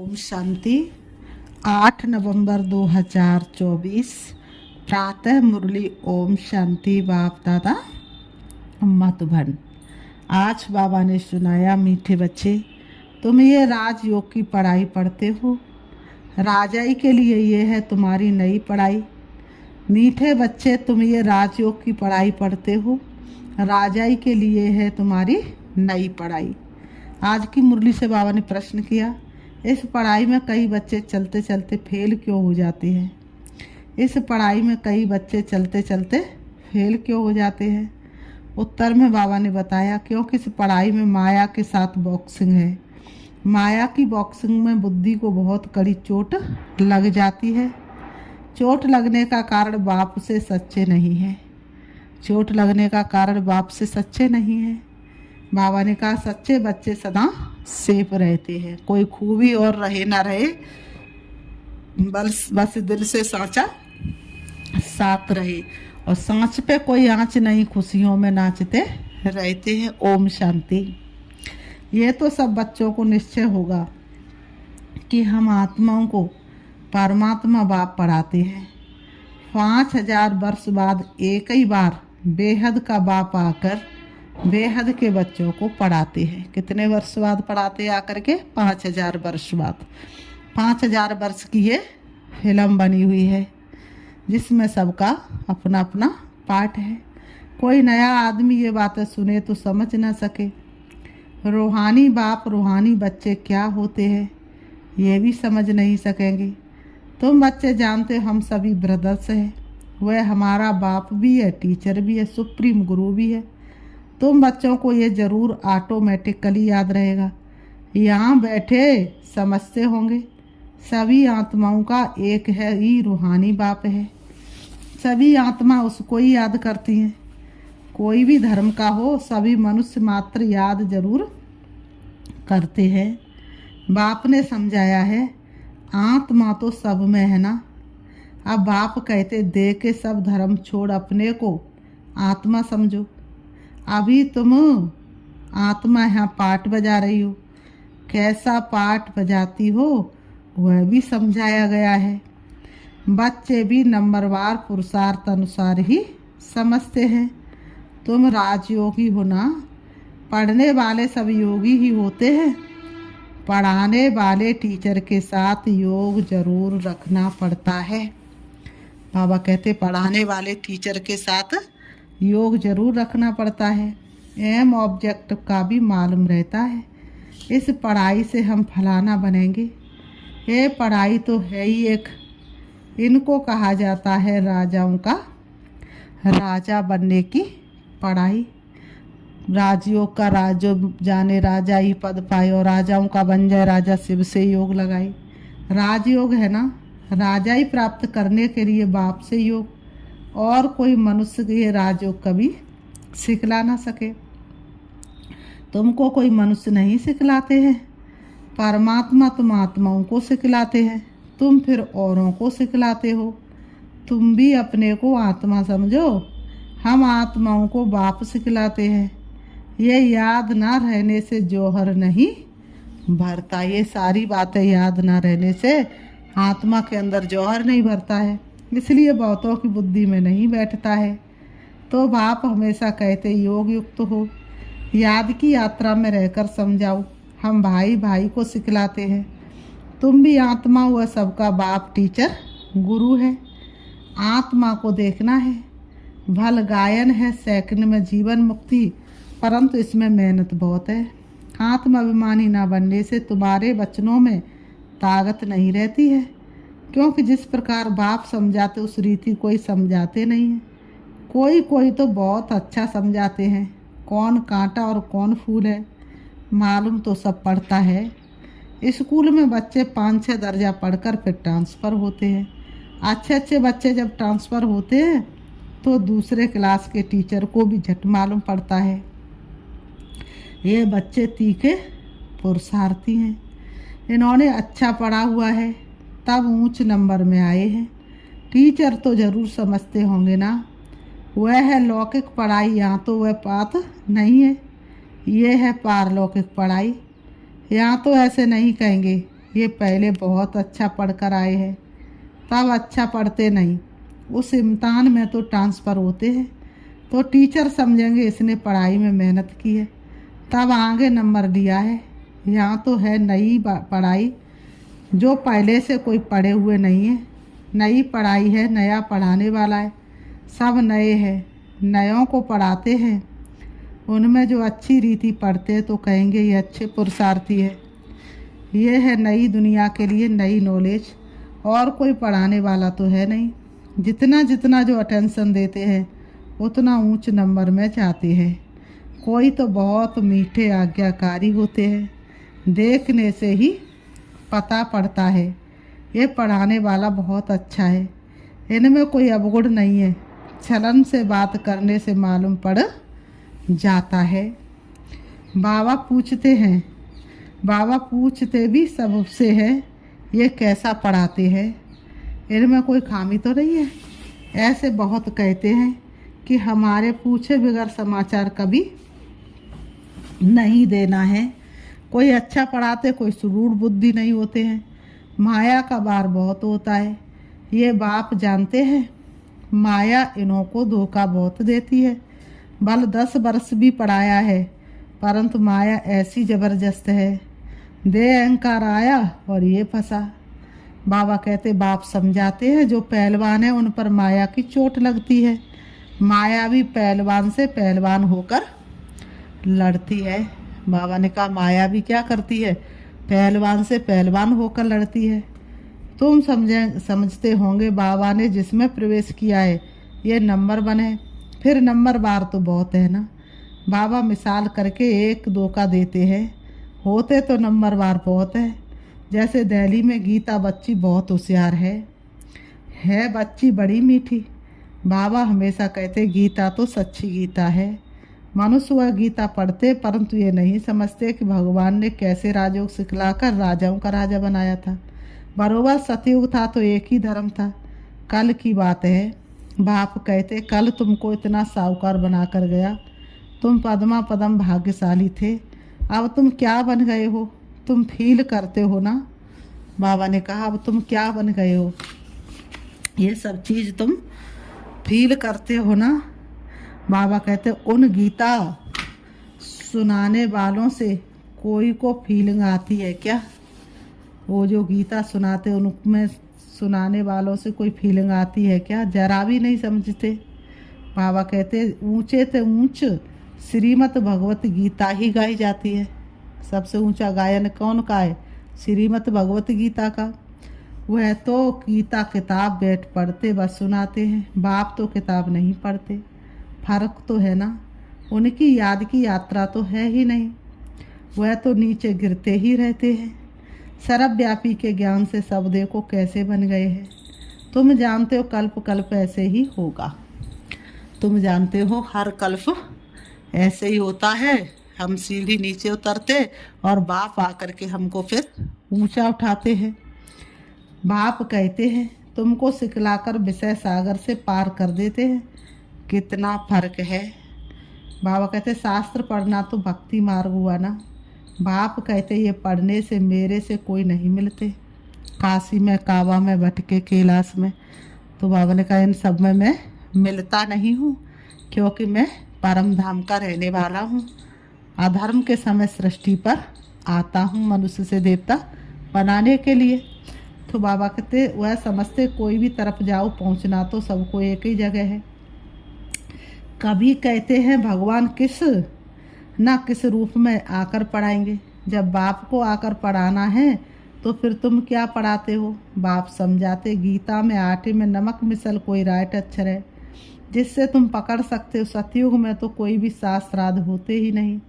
ओम शांति। 8 नवंबर 2024 प्रातः मुरली। ओम शांति। बाप दादा मधुबन। आज बाबा ने सुनाया, मीठे बच्चे, तुम ये राजयोग की पढ़ाई पढ़ते हो। राजाई के लिए ये है तुम्हारी नई पढ़ाई। मीठे बच्चे, तुम ये राजयोग की पढ़ाई पढ़ते हो। राजाई के लिए है तुम्हारी नई पढ़ाई। आज की मुरली से बाबा ने प्रश्न किया, इस पढ़ाई में कई बच्चे चलते चलते फेल क्यों हो जाते हैं? इस पढ़ाई में कई बच्चे चलते चलते फेल क्यों हो जाते हैं? उत्तर में बाबा ने बताया, क्योंकि इस पढ़ाई में माया के साथ बॉक्सिंग है। माया की बॉक्सिंग में बुद्धि को बहुत कड़ी चोट लग जाती है। चोट लगने का कारण बाप से सच्चे नहीं है। चोट लगने का कारण बाप से सच्चे नहीं है। बाबा ने कहा, सच्चे बच्चे सदा सेफ रहते हैं। कोई खूबी और रहे ना रहे, बस दिल से सांचा साथ रहे, और सांच पे कोई आँच नहीं, खुशियों में नाचते रहते हैं। ओम शांति। ये तो सब बच्चों को निश्चय होगा कि हम आत्माओं को परमात्मा बाप पढ़ाते हैं। 5000 वर्ष बाद एक ही बार बेहद का बाप आकर बेहद के बच्चों को पढ़ाते हैं। कितने वर्ष बाद पढ़ाते हैं आकर के? 5000 वर्ष बाद। 5000 वर्ष की ये फिल्म बनी हुई है, जिसमें सबका अपना अपना पार्ट है। कोई नया आदमी ये बातें सुने तो समझ ना सके। रूहानी बाप रूहानी बच्चे क्या होते हैं ये भी समझ नहीं सकेंगे। तुम बच्चे जानते हो हम सभी ब्रदर्स हैं। वह हमारा बाप भी है, टीचर भी है, सुप्रीम गुरु भी है। तुम बच्चों को ये ज़रूर ऑटोमेटिकली याद रहेगा। यहाँ बैठे समझते होंगे, सभी आत्माओं का एक है ही रूहानी बाप है। सभी आत्मा उसको ही याद करती हैं। कोई भी धर्म का हो, सभी मनुष्य मात्र याद जरूर करते हैं। बाप ने समझाया है, आत्मा तो सब में है ना। अब बाप कहते, दे के सब धर्म छोड़ अपने को आत्मा समझो। अभी तुम आत्मा यहाँ पाठ बजा रही हो, कैसा पाठ बजाती हो वह भी समझाया गया है। बच्चे भी नंबरवार पुरुषार्थ अनुसार ही समझते हैं। तुम राजयोगी हो ना। पढ़ने वाले सब योगी ही होते हैं। पढ़ाने वाले टीचर के साथ योग जरूर रखना पड़ता है। बाबा कहते, पढ़ाने वाले टीचर के साथ योग जरूर रखना पड़ता है। एम ऑब्जेक्ट का भी मालूम रहता है। इस पढ़ाई से हम फलाना बनेंगे। ये पढ़ाई तो है ही एक। इनको कहा जाता है राजाओं का राजा बनने की पढ़ाई। राजयोग का राजो जाने राजा ही पद पाए, और राजाओं का बन जाए राजा शिव से योग लगाए। राजयोग है ना, राजा ही प्राप्त करने के लिए बाप से योग, और कोई मनुष्य ये राजयोग कभी सिखला ना सके। तुमको कोई मनुष्य नहीं सिखलाते हैं। परमात्मा तुम आत्माओं को सिखलाते हैं, तुम फिर औरों को सिखलाते हो। तुम भी अपने को आत्मा समझो, हम आत्माओं को बाप सिखलाते हैं। ये याद ना रहने से जौहर नहीं भरता। ये सारी बातें याद ना रहने से आत्मा के अंदर जौहर नहीं भरता है, इसलिए बहुतों की बुद्धि में नहीं बैठता है। तो बाप हमेशा कहते, योग युक्त हो, याद की यात्रा में रहकर समझाओ। हम भाई भाई को सिखलाते हैं। तुम भी आत्मा हुआ, सबका बाप टीचर गुरु है। आत्मा को देखना है। भल गायन है सेकंड में जीवन मुक्ति, परंतु इसमें मेहनत बहुत है। आत्माभिमानी ना बनने से तुम्हारे वचनों में ताकत नहीं रहती है, क्योंकि जिस प्रकार बाप समझाते उस रीति कोई समझाते नहीं है। कोई कोई तो बहुत अच्छा समझाते हैं। कौन कांटा और कौन फूल है मालूम तो सब पढ़ता है। स्कूल में बच्चे 5-6 दर्जा पढ़कर फिर ट्रांसफ़र होते हैं। अच्छे अच्छे बच्चे जब ट्रांसफ़र होते हैं तो दूसरे क्लास के टीचर को भी झट मालूम पड़ता है। ये बच्चे तीखे पुरुषार्थी हैं, इन्होंने अच्छा पढ़ा हुआ है तब ऊंच नंबर में आए हैं। टीचर तो ज़रूर समझते होंगे ना, वह है लौकिक पढ़ाई, यहाँ तो वह बात नहीं है। ये है पारलौकिक पढ़ाई। यहाँ तो ऐसे नहीं कहेंगे ये पहले बहुत अच्छा पढ़कर आए हैं, तब अच्छा पढ़ते नहीं, उस इम्तहान में तो ट्रांसफ़र होते हैं तो टीचर समझेंगे इसने पढ़ाई में मेहनत की है, तब आगे नंबर दिया है। यहाँ तो है नई पढ़ाई, जो पहले से कोई पढ़े हुए नहीं है, नई पढ़ाई है, नया पढ़ाने वाला है, सब नए हैं, नयों को पढ़ाते हैं। उनमें जो अच्छी रीति पढ़ते हैं तो कहेंगे ये अच्छे पुरुषार्थी है। ये है नई दुनिया के लिए नई नॉलेज, और कोई पढ़ाने वाला तो है नहीं। जितना जितना जो अटेंशन देते हैं उतना ऊंच नंबर में जाते हैं। कोई तो बहुत मीठे आज्ञाकारी होते हैं, देखने से ही पता पड़ता है ये पढ़ाने वाला बहुत अच्छा है, इनमें कोई अवगुण नहीं है, छलन से बात करने से मालूम पड़ जाता है। बाबा पूछते भी सबसे है ये कैसा पढ़ाते हैं, इनमें कोई खामी तो नहीं है। ऐसे बहुत कहते हैं कि हमारे पूछे बगैर समाचार कभी नहीं देना है। कोई अच्छा पढ़ाते, कोई सुरूर बुद्धि नहीं होते हैं। माया का बार बहुत होता है, ये बाप जानते हैं। माया इन्हों को धोखा बहुत देती है। बल 10 वर्ष भी पढ़ाया है, परंतु माया ऐसी ज़बरदस्त है, दे अहंकार आया और ये फंसा। बाबा कहते, बाप समझाते हैं जो पहलवान है उन पर माया की चोट लगती है। माया भी पहलवान से पहलवान होकर लड़ती है। बाबा ने कहा माया भी क्या करती है, पहलवान से पहलवान होकर लड़ती है। तुम समझते होंगे बाबा ने जिसमें प्रवेश किया है ये नंबर 1 है, फिर नंबर बार तो बहुत है ना। बाबा मिसाल करके 1-2 का देते हैं, होते तो नंबर बार बहुत है। जैसे दिल्ली में गीता बच्ची बहुत होशियार है बच्ची बड़ी मीठी। बाबा हमेशा कहते गीता तो सच्ची गीता है। मनुष्य वह गीता पढ़ते, परंतु ये नहीं समझते कि भगवान ने कैसे राजयोग सिखलाकर राजाओं का राजा बनाया था। बरोबर सतयुग था तो एक ही धर्म था। कल की बात है, बाप कहते कल तुमको इतना साहूकार बना कर गया, तुम पद्मा पदम भाग्यशाली थे, अब तुम क्या बन गए हो, तुम फील करते हो ना। बाबा ने कहा अब तुम क्या बन गए हो, ये सब चीज़ तुम फील करते हो ना। बाबा कहते उन गीता सुनाने वालों से कोई को फीलिंग आती है क्या? वो जो गीता सुनाते उनमें सुनाने वालों से कोई फीलिंग आती है क्या? जरा भी नहीं समझते। बाबा कहते ऊंचे से ऊंच श्रीमद् भगवत गीता ही गाई जाती है। सबसे ऊंचा गायन कौन का है? श्रीमद् भगवत गीता का। वह तो गीता किताब बैठ पढ़ते बस सुनाते हैं, बाप तो किताब नहीं पढ़ते। फर्क तो है ना, उनकी याद की यात्रा तो है ही नहीं, वह तो नीचे गिरते ही रहते हैं। सर्वव्यापी के ज्ञान से सब देखो कैसे बन गए हैं। तुम जानते हो कल्प कल्प ऐसे ही होगा, तुम जानते हो हर कल्प ऐसे ही होता है। हम सीढ़ी नीचे उतरते और बाप आकर के हमको फिर ऊंचा उठाते हैं। बाप कहते हैं तुमको सिखलाकर विषय सागर से पार कर देते हैं। कितना फर्क है। बाबा कहते शास्त्र पढ़ना तो भक्ति मार्ग हुआ ना। बाप कहते ये पढ़ने से मेरे से कोई नहीं मिलते। काशी में, काबा में, भटके कैलाश में, तो बाबा ने कहा इन सब में मैं मिलता नहीं हूँ, क्योंकि मैं परम धाम का रहने वाला हूँ। अधर्म के समय सृष्टि पर आता हूँ मनुष्य से देवता बनाने के लिए। तो बाबा कहते वह समझते कोई भी तरफ जाओ पहुँचना तो सबको एक ही जगह है। कभी कहते हैं भगवान किस रूप में आकर पढ़ाएंगे। जब बाप को आकर पढ़ाना है तो फिर तुम क्या पढ़ाते हो? बाप समझाते गीता में आटे में नमक मिसल कोई राइट अक्षर है जिससे तुम पकड़ सकते हो। सतयुग में तो कोई भी शास्त्र आदि होते ही नहीं,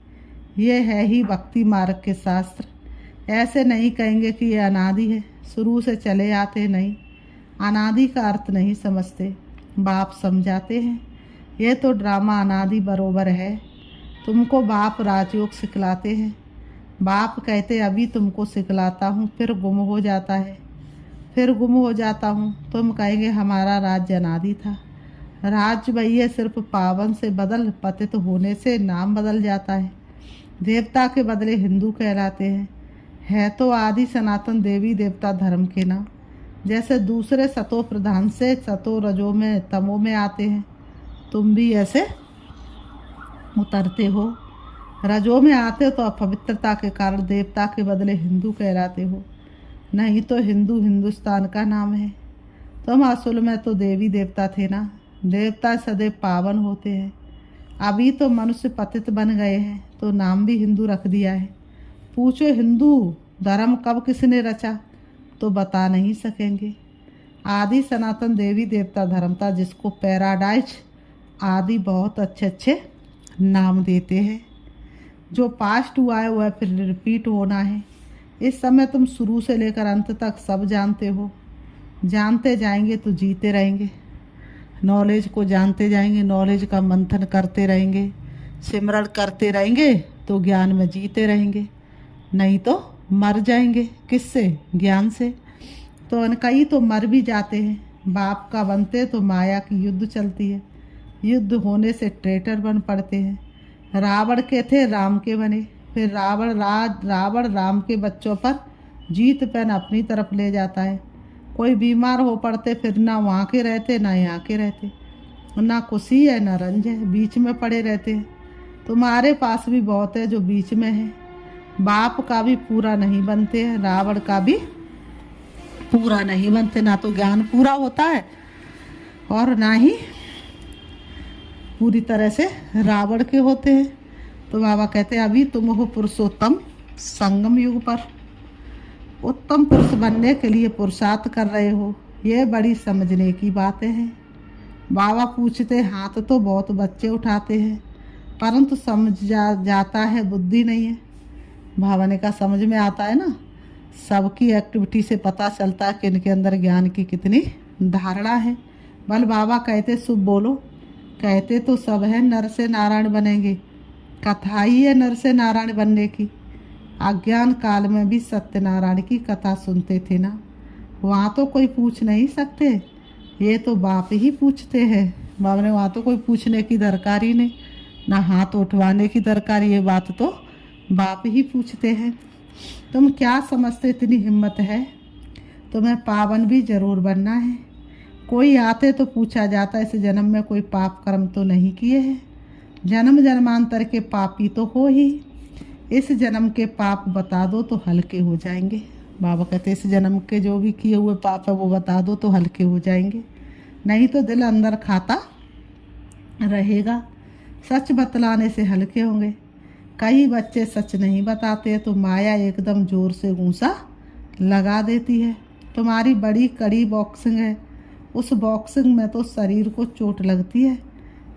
ये है ही भक्ति मार्ग के शास्त्र। ऐसे नहीं कहेंगे कि ये अनादि है, शुरू से चले आते नहीं, अनादि का अर्थ नहीं समझते। बाप समझाते हैं ये तो ड्रामा अनादि बरोबर है। तुमको बाप राजयोग सिखलाते हैं। बाप कहते अभी तुमको सिखलाता हूँ, फिर गुम हो जाता है, फिर गुम हो जाता हूँ। तुम कहेंगे हमारा राज्य अनादि था। राज्य वही है, सिर्फ पावन से बदल पतित होने से नाम बदल जाता है। देवता के बदले हिंदू कहलाते हैं। है तो आदि सनातन देवी देवता धर्म के ना। जैसे दूसरे सतो प्रधान से सतो रजो में तमो में आते हैं, तुम भी ऐसे उतरते हो। रजो में आते हो तो अपवित्रता के कारण देवता के बदले हिंदू कहलाते हो, नहीं तो हिंदू हिंदुस्तान का नाम है। तुम असल में तो देवी देवता थे ना। देवता सदैव पावन होते हैं। अभी तो मनुष्य पतित बन गए हैं तो नाम भी हिंदू रख दिया है। पूछो हिंदू धर्म कब किसने रचा तो बता नहीं सकेंगे। आदि सनातन देवी देवता धर्म था, जिसको पैराडाइज आदि बहुत अच्छे अच्छे नाम देते हैं। जो पास्ट हुआ है वह फिर रिपीट होना है। इस समय तुम शुरू से लेकर अंत तक सब जानते हो। जानते जाएंगे तो जीते रहेंगे। नॉलेज को जानते जाएंगे, नॉलेज का मंथन करते रहेंगे, सिमरण करते रहेंगे तो ज्ञान में जीते रहेंगे, नहीं तो मर जाएंगे। किससे? ज्ञान से। तो कई तो मर भी जाते हैं। बाप का बनते तो माया की युद्ध चलती है। युद्ध होने से ट्रेटर बन पड़ते हैं। रावण के थे राम के बने। फिर रावण राम के बच्चों पर जीत पेन अपनी तरफ ले जाता है। कोई बीमार हो पड़ते फिर ना वहाँ के रहते ना यहाँ के रहते, ना खुशी है ना रंज है, बीच में पड़े रहते हैं। तुम्हारे पास भी बहुत है जो बीच में है। बाप का भी पूरा नहीं बनते हैं, रावण का भी पूरा नहीं बनते। ना तो ज्ञान पूरा होता है और ना ही पूरी तरह से रावण के होते हैं। तो बाबा कहते हैं अभी तुम हो पुरुषोत्तम संगम युग पर। उत्तम पुरुष बनने के लिए पुरुषार्थ कर रहे हो, ये बड़ी समझने की बातें हैं। बाबा पूछते हाथ तो बहुत बच्चे उठाते हैं, परंतु समझ जाता है, बुद्धि नहीं है। भावने का समझ में आता है ना। सबकी एक्टिविटी से पता चलता है कि इनके अंदर ज्ञान की कितनी धारणा है। बल बाबा कहते शुभ बोलो, कहते तो सब है नर से नारायण बनेंगे। कथा ही है नर से नारायण बनने की। अज्ञान काल में भी सत्यनारायण की कथा सुनते थे ना। वहाँ तो कोई पूछ नहीं सकते, ये तो बाप ही पूछते हैं। बाबा ने वहाँ तो कोई पूछने की दरकार ही नहीं, ना हाथ उठवाने की दरकार, ये बात तो बाप ही पूछते हैं। तुम क्या समझते इतनी हिम्मत है? तुम्हें पावन भी जरूर बनना है। कोई आते तो पूछा जाता इस जन्म में कोई पाप कर्म तो नहीं किए हैं? जन्म जन्मांतर के पापी तो हो ही। इस जन्म के पाप बता दो तो हल्के हो जाएंगे। बाबा कहते इस जन्म के जो भी किए हुए पाप है वो बता दो तो हल्के हो जाएंगे, नहीं तो दिल अंदर खाता रहेगा। सच बतलाने से हल्के होंगे। कई बच्चे सच नहीं बताते तो माया एकदम जोर से गूंसा लगा देती है। तुम्हारी बड़ी कड़ी बॉक्सिंग है, उस बॉक्सिंग में तो शरीर को चोट लगती है,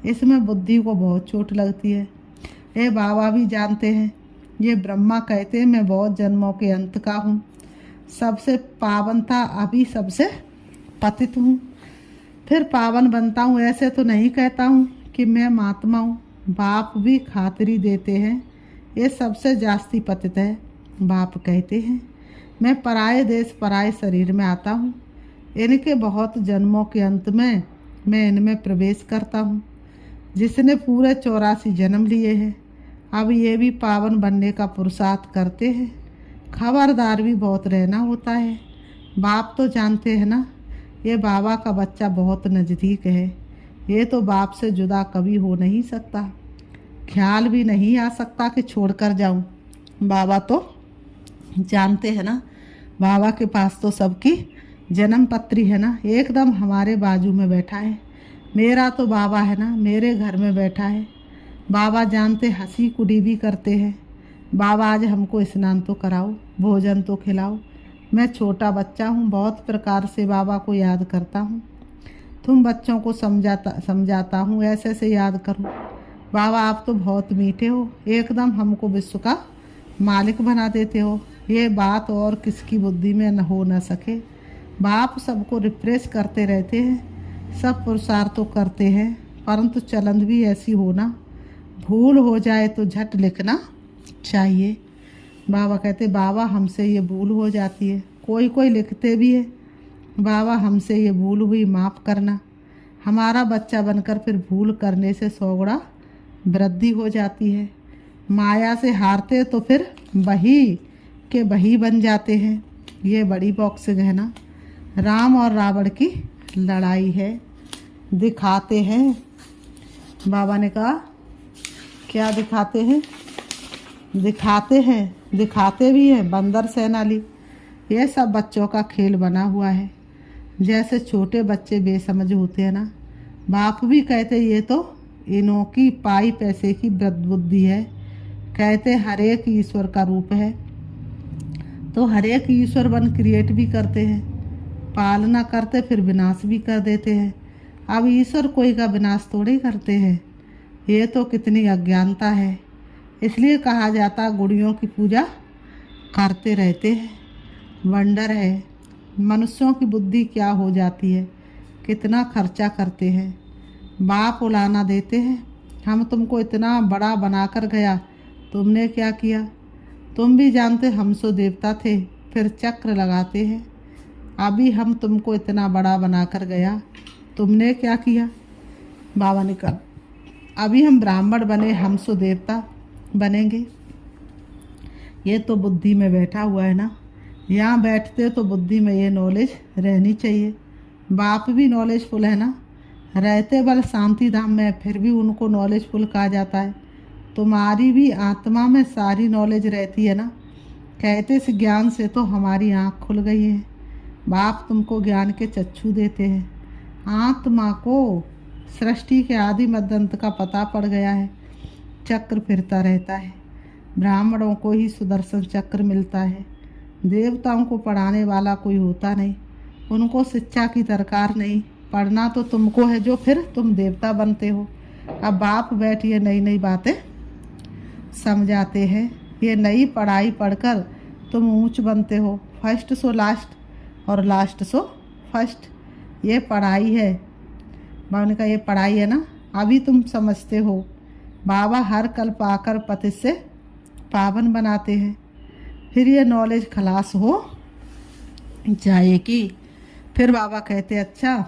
इसमें बुद्धि को बहुत चोट लगती है। ये बाबा भी जानते हैं। ये ब्रह्मा कहते हैं मैं बहुत जन्मों के अंत का हूँ, सबसे पावन था, अभी सबसे पतित हूँ, फिर पावन बनता हूँ। ऐसे तो नहीं कहता हूँ कि मैं महात्मा हूँ। बाप भी खातिरी देते हैं, ये सबसे जास्ती पतित है। बाप कहते हैं मैं पराये देश पराये शरीर में आता हूँ, इनके बहुत जन्मों के अंत में मैं इनमें प्रवेश करता हूँ। जिसने पूरे 84 जन्म लिए हैं, अब ये भी पावन बनने का पुरुषार्थ करते हैं। खबरदार भी बहुत रहना होता है। बाप तो जानते हैं ना, ये बाबा का बच्चा बहुत नज़दीक है। ये तो बाप से जुदा कभी हो नहीं सकता, ख्याल भी नहीं आ सकता कि छोड़कर जाऊं। बाबा तो जानते हैं ना, बाबा के पास तो सबकी जन्म पत्री है ना, एकदम हमारे बाजू में बैठा है। मेरा तो बाबा है ना, मेरे घर में बैठा है। बाबा जानते हंसी कुड़ी भी करते हैं। बाबा आज हमको स्नान तो कराओ, भोजन तो खिलाओ। मैं छोटा बच्चा हूँ, बहुत प्रकार से बाबा को याद करता हूँ। तुम बच्चों को समझाता हूँ, ऐसे ऐसे याद करो। बाबा आप तो बहुत मीठे हो, एकदम हमको विश्व का मालिक बना देते हो। ये बात और किसकी बुद्धि में न हो न सके। बाप सबको रिफ्रेश करते रहते हैं, सब पुरुषार्थ तो करते हैं, परंतु चलन भी ऐसी होना, भूल हो जाए तो झट लिखना चाहिए। बाबा कहते बाबा हमसे ये भूल हो जाती है, कोई कोई लिखते भी है बाबा हमसे ये भूल हुई, माफ़ करना। हमारा बच्चा बनकर फिर भूल करने से 100 गुणा वृद्धि हो जाती है। माया से हारते तो फिर वही के वही बन जाते हैं। ये बड़ी बॉक्सिंग है ना, राम और रावण की लड़ाई है, दिखाते हैं। बाबा ने कहा क्या दिखाते हैं? दिखाते हैं, दिखाते भी हैं बंदर सेनाली। ये सब बच्चों का खेल बना हुआ है। जैसे छोटे बच्चे बेसमझ होते हैं ना, बाप भी कहते ये तो इनों की पाई पैसे की बुद्धि है। कहते हर एक ईश्वर का रूप है, तो हर एक ईश्वर बन क्रिएट भी करते हैं, पालना करते फिर विनाश भी कर देते हैं। अब ईश्वर कोई का विनाश थोड़े करते हैं। ये तो कितनी अज्ञानता है। इसलिए कहा जाता गुड़ियों की पूजा करते रहते हैं। वंडर है मनुष्यों की बुद्धि क्या हो जाती है, कितना खर्चा करते हैं। बाप उलाना देते हैं, हम तुमको इतना बड़ा बनाकर गया, तुमने क्या किया? तुम भी जानते हम सो देवता थे, फिर चक्र लगाते हैं। अभी हम तुमको इतना बड़ा बनाकर गया, तुमने क्या किया? बाबा ने कहा अभी हम ब्राह्मण बने, हम सो देवता बनेंगे। ये तो बुद्धि में बैठा हुआ है ना। यहाँ बैठते तो बुद्धि में ये नॉलेज रहनी चाहिए। बाप भी नॉलेजफुल है ना, रहते बल शांति धाम में, फिर भी उनको नॉलेजफुल कहा जाता है। तुम्हारी भी आत्मा में सारी नॉलेज रहती है ना। कहते इस ज्ञान से तो हमारी आँख खुल गई है। बाप तुमको ज्ञान के चक्षु देते हैं। आत्मा को सृष्टि के आदि मध्य अंत का पता पड़ गया है। चक्र फिरता रहता है। ब्राह्मणों को ही सुदर्शन चक्र मिलता है। देवताओं को पढ़ाने वाला कोई होता नहीं, उनको शिक्षा की दरकार नहीं। पढ़ना तो तुमको है, जो फिर तुम देवता बनते हो। अब बाप बैठिए नई नई बातें समझाते हैं। ये नई पढ़ाई पढ़कर तुम ऊंच बनते हो। फर्स्ट सो लास्ट और लास्ट सो फर्स्ट, ये पढ़ाई है। बाबा ने कहा ये पढ़ाई है ना, अभी तुम समझते हो। बाबा हर कल्प आकर पति से पावन बनाते हैं, फिर ये नॉलेज खलास हो जाएगी। फिर बाबा कहते अच्छा,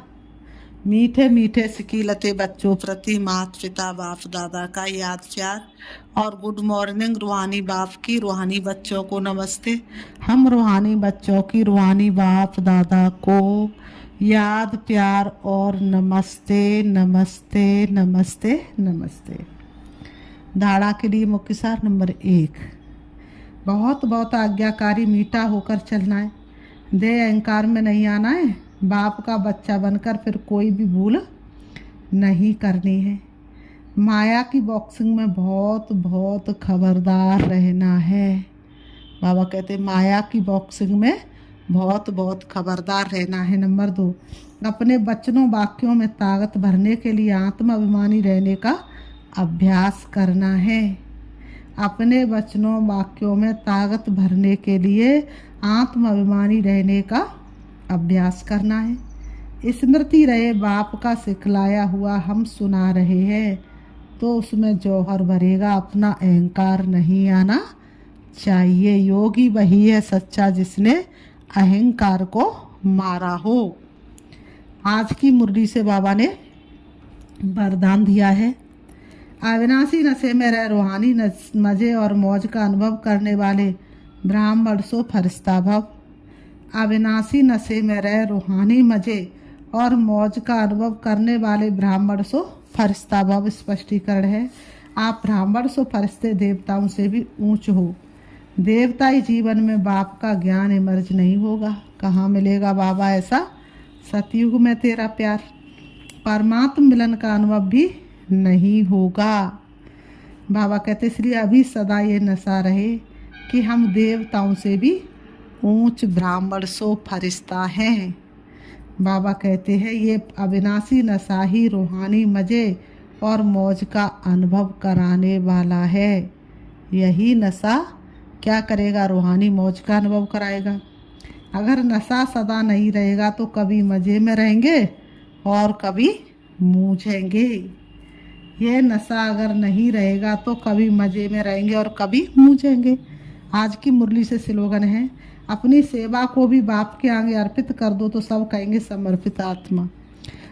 मीठे मीठे सिकीलते बच्चों प्रति माता पिता बाप दादा का याद प्यार और गुड मॉर्निंग। रूहानी बाप की रूहानी बच्चों को नमस्ते। हम रूहानी बच्चों की रूहानी बाप दादा को याद प्यार और नमस्ते नमस्ते नमस्ते नमस्ते। धाड़ा के लिए मुख्य सार नंबर 1, बहुत बहुत आज्ञाकारी मीठा होकर चलना है। देह अहंकार में नहीं आना है। बाप का बच्चा बनकर फिर कोई भी भूल नहीं करनी है। माया की बॉक्सिंग में बहुत बहुत खबरदार रहना है। बाबा कहते माया की बॉक्सिंग में बहुत बहुत खबरदार रहना है। नंबर 2, अपने वचनों वाक्यों में ताकत भरने के लिए आत्माभिमानी रहने का अभ्यास करना है। अपने वचनों वाक्यों में ताकत भरने के लिए आत्माभिमानी रहने का अभ्यास करना है। स्मृति रहे बाप का सिखलाया हुआ हम सुना रहे हैं, तो उसमें जौहर भरेगा। अपना अहंकार नहीं आना चाहिए। योगी वही है सच्चा जिसने अहंकार को मारा हो। आज की मुरली से बाबा ने वरदान दिया है। अविनाशी नशे में रह रूहानी मज़े और मौज का अनुभव करने वाले ब्राह्मण सो फरिश्ता भव। अविनाशी नशे में रह रूहानी मज़े और मौज का अनुभव करने वाले ब्राह्मण सो फरिश्ता भव स्पष्टीकरण है। आप ब्राह्मण सो फरिश्ते देवताओं से भी ऊंच हो। देवताई जीवन में बाप का ज्ञान इमर्ज नहीं होगा। कहाँ मिलेगा बाबा ऐसा? सतयुग में तेरा प्यार। परमात्म मिलन का अनुभव भी नहीं होगा। बाबा कहते इसलिए अभी सदा ये नशा रहे कि हम देवताओं से भी ऊंच ब्राह्मण सो फरिश्ता हैं। बाबा कहते हैं ये अविनाशी नशा ही रूहानी मज़े और मौज का अनुभव कराने वाला है। यही नशा क्या करेगा? रूहानी मौज का अनुभव कराएगा। अगर नशा सदा नहीं रहेगा तो कभी मज़े में रहेंगे और कभी मूझेंगे। ये नशा अगर नहीं रहेगा तो कभी मज़े में रहेंगे और कभी मूझेंगे। आज की मुरली से स्लोगन है, अपनी सेवा को भी बाप के आगे अर्पित कर दो तो सब कहेंगे समर्पित आत्मा।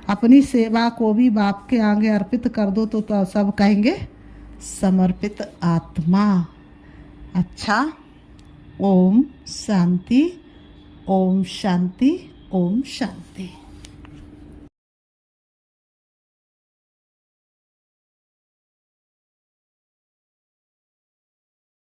अपनी सेवा को भी बाप के आगे अर्पित कर दो तो सब कहेंगे समर्पित आत्मा। अच्छा, ओम शांति, ओम शांति, ओम शांति।